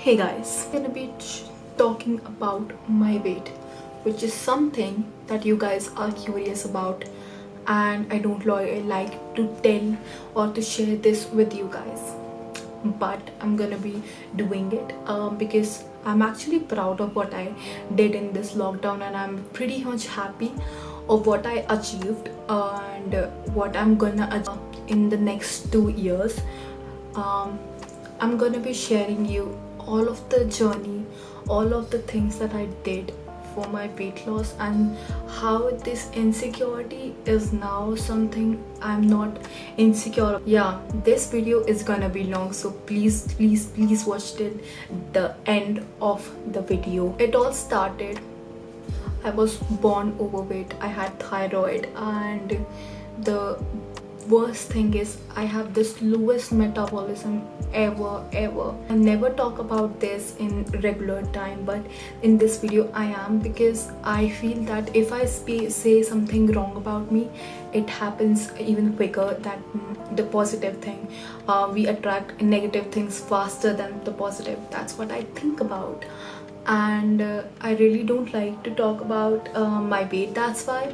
Hey guys, I'm gonna be talking about my weight, which is something that you guys are curious about, and I don't like to tell or to share this with you guys, but I'm gonna be doing it because I'm actually proud of what I did in this lockdown, and I'm pretty much happy of what I achieved and what I'm gonna achieve in the next 2 years. I'm gonna be sharing you all of the journey, all of the things that I did for my weight loss, and how this insecurity is now something I'm not insecure. Yeah, this video is gonna be long, so please watch till the end of the video. It all started, I was born overweight, I had thyroid, and the worst thing is I have this lowest metabolism ever. I never talk about this in regular time, but in this video I am, because I feel that if I say something wrong about me, it happens even quicker than the positive thing. We attract negative things faster than the positive. That's what I think about, and I really don't like to talk about my weight, that's why.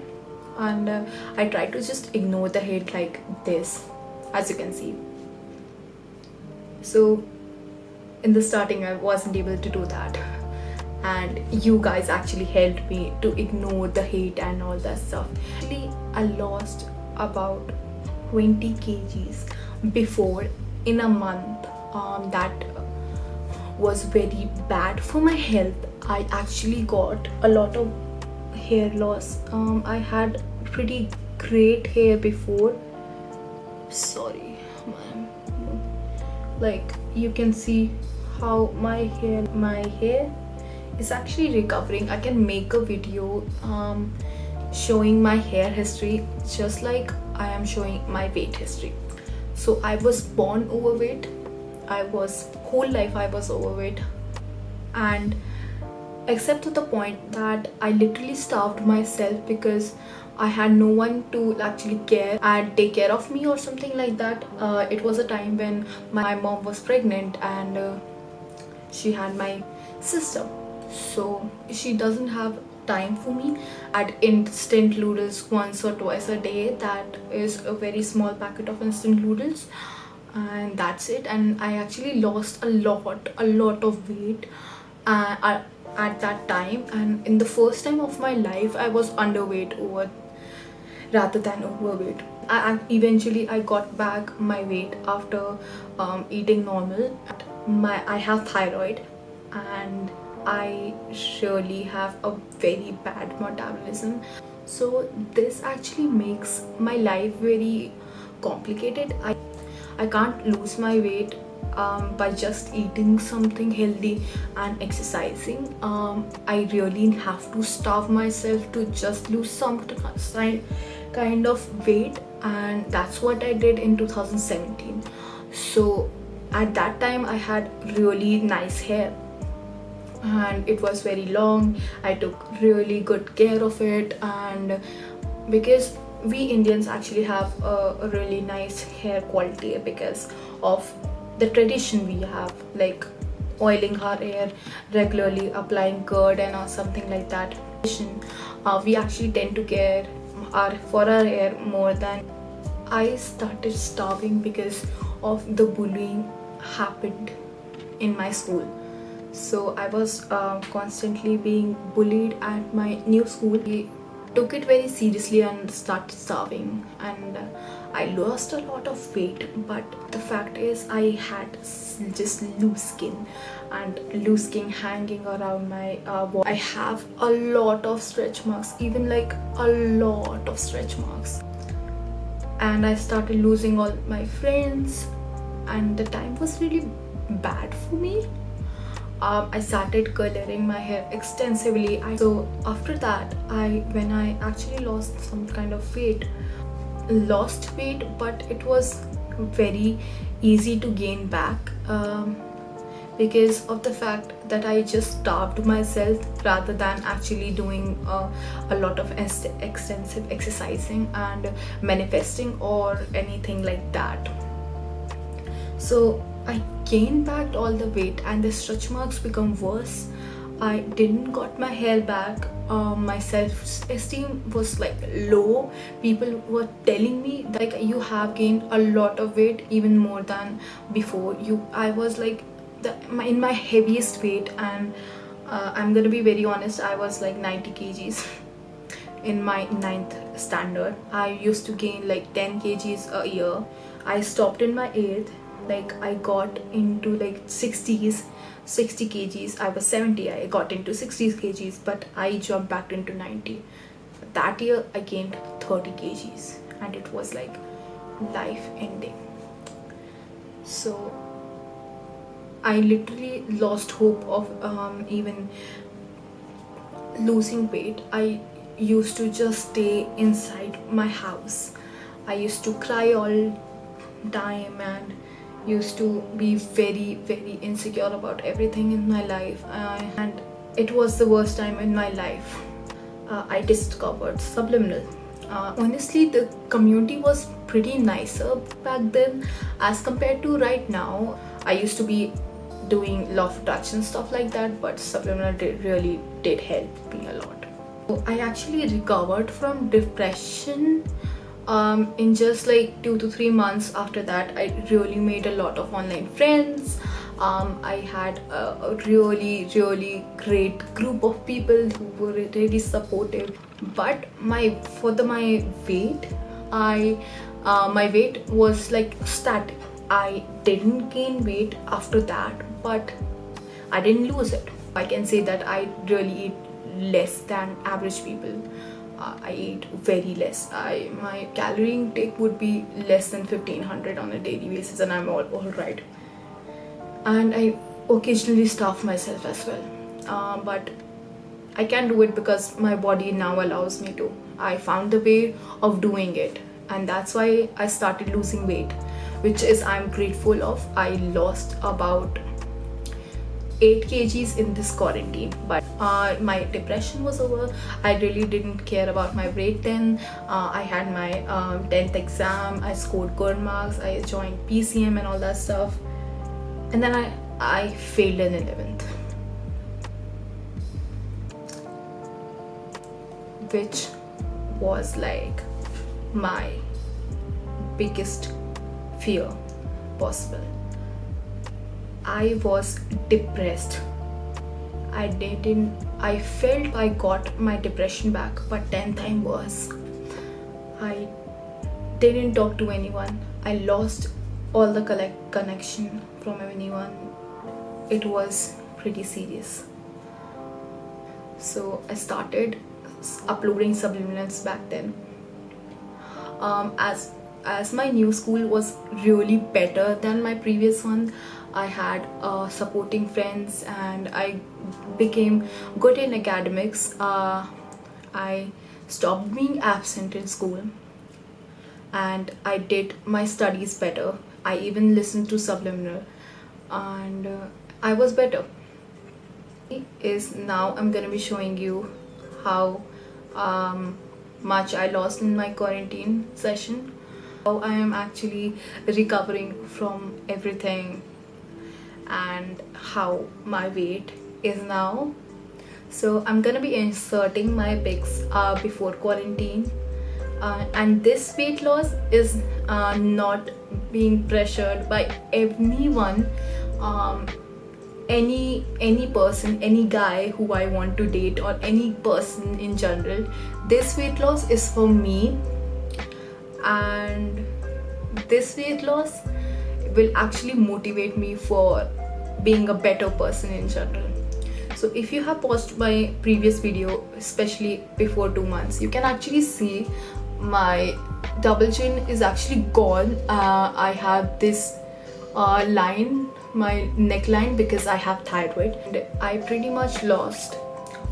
And I try to just ignore the hate like this, as you can see. So in the starting I wasn't able to do that, and you guys actually helped me to ignore the hate and all that stuff. Actually, I lost about 20 kgs before in a month. That was very bad for my health. I actually got a lot of hair loss. I had pretty great hair before. Sorry, man. Like, you can see how my hair is actually recovering. I can make a video showing my hair history, just like I am showing my weight history. So I was born overweight. Whole life I was overweight, and except to the point that I literally starved myself because I had no one to actually care and take care of me or something like that. It was a time when my mom was pregnant, and she had my sister, so she doesn't have time for me. At instant noodles once or twice a day, that is a very small packet of instant noodles, and that's it. And I actually lost a lot of weight at that time, and in the first time of my life I was underweight rather than overweight. Eventually I got back my weight after eating normal. I have thyroid, and I really have a very bad metabolism, so this actually makes my life very complicated. I can't lose my weight by just eating something healthy and exercising. I really have to starve myself to just lose some kind of weight, and that's what I did in 2017. So at that time I had really nice hair, and it was very long. I took really good care of it, and because we Indians actually have a really nice hair quality because of the tradition we have, like oiling our hair regularly, applying curd and or something like that. We actually tend to care for our hair more than. I started starving because of the bullying happened in my school. So I was constantly being bullied at my new school. I took it very seriously and started starving, and I lost a lot of weight. But the fact is I had just loose skin hanging around my body. I have a lot of stretch marks, even like a lot of stretch marks, and I started losing all my friends, and the time was really bad for me. I started coloring my hair extensively. So after that, when I actually lost some kind of weight, but it was very easy to gain back because of the fact that I just starved myself rather than actually doing a lot of extensive exercising and manifesting or anything like that. So I gained back all the weight and the stretch marks become worse. I didn't got my hair back. My self-esteem was like low. People were telling me like you have gained a lot of weight, even more than before. I was like in my heaviest weight, and I'm gonna be very honest, I was like 90 kgs in my ninth standard. I used to gain like 10 kgs a year. I stopped in my 8th, like I got into like 60 kgs. I was 70, I got into 60 kgs, but I jumped back into 90. That year I gained 30 kgs and it was like life ending. So I literally lost hope of even losing weight. I used to just stay inside my house. I used to cry all time and used to be very insecure about everything in my life, and it was the worst time in my life. I discovered subliminal. Honestly, the community was pretty nicer back then as compared to right now. I used to be doing law of attraction stuff like that, but subliminal really did help me a lot. So I actually recovered from depression in just like 2 to 3 months. After that, I really made a lot of online friends. I had a really great group of people who were really supportive. But my weight, my weight was like static. I didn't gain weight after that, but I didn't lose it. I can say that I really eat less than average people. I eat very less. My calorie intake would be less than 1500 on a daily basis, and I'm all right. And I occasionally starve myself as well, but I can do it because my body now allows me to. I found the way of doing it, and that's why I started losing weight, which is I'm grateful of. I lost about 8 kgs in this quarantine, but my depression was over. I really didn't care about my weight then. I had my 10th exam, I scored good marks, I joined PCM and all that stuff, and then I failed in 11th, which was like my biggest fear possible. I was depressed. I felt I got my depression back, but 10 times worse. I didn't talk to anyone. I lost all the connection from anyone. It was pretty serious. So I started uploading subliminals back then. As my new school was really better than my previous one, I had supporting friends and I became good in academics. I stopped being absent in school and I did my studies better. I even listened to subliminal and I was better. Now I'm gonna be showing you how much I lost in my quarantine session, how I am actually recovering from everything, and how my weight is now. So I'm gonna be inserting my pics before quarantine, and this weight loss is not being pressured by anyone, any person, any guy who I want to date, or any person in general. This weight loss is for me, and this weight loss will actually motivate me for being a better person in general. So if you have watched my previous video, especially before 2 months, you can actually see my double chin is actually gone. I have this line, my neckline, because I have thyroid, and I pretty much lost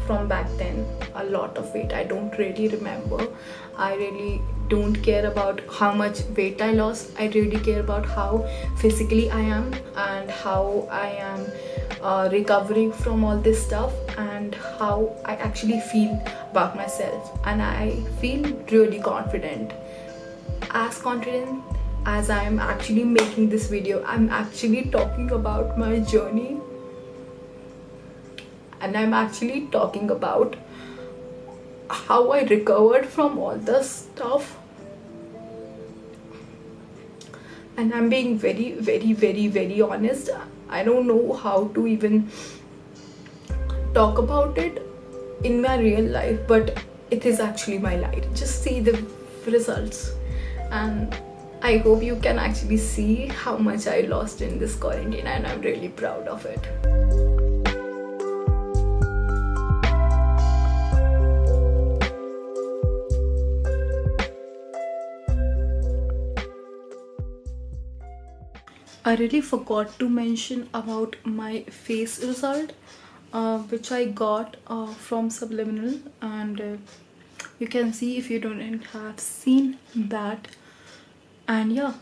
from back then a lot of weight. I don't really remember. I really don't care about how much weight I lost. I really care about how physically I am and how I am recovering from all this stuff and how I actually feel about myself. And I feel really confident, as confident as I'm actually making this video, I'm actually talking about my journey, and I'm actually talking about how I recovered from all the stuff. And I'm being very, very, very, very honest. I don't know how to even talk about it in my real life, but it is actually my life. Just see the results, and I hope you can actually see how much I lost in this quarantine, and I'm really proud of it. I really forgot to mention about my face result, which I got from Subliminal, and you can see if you don't have seen that. And yeah,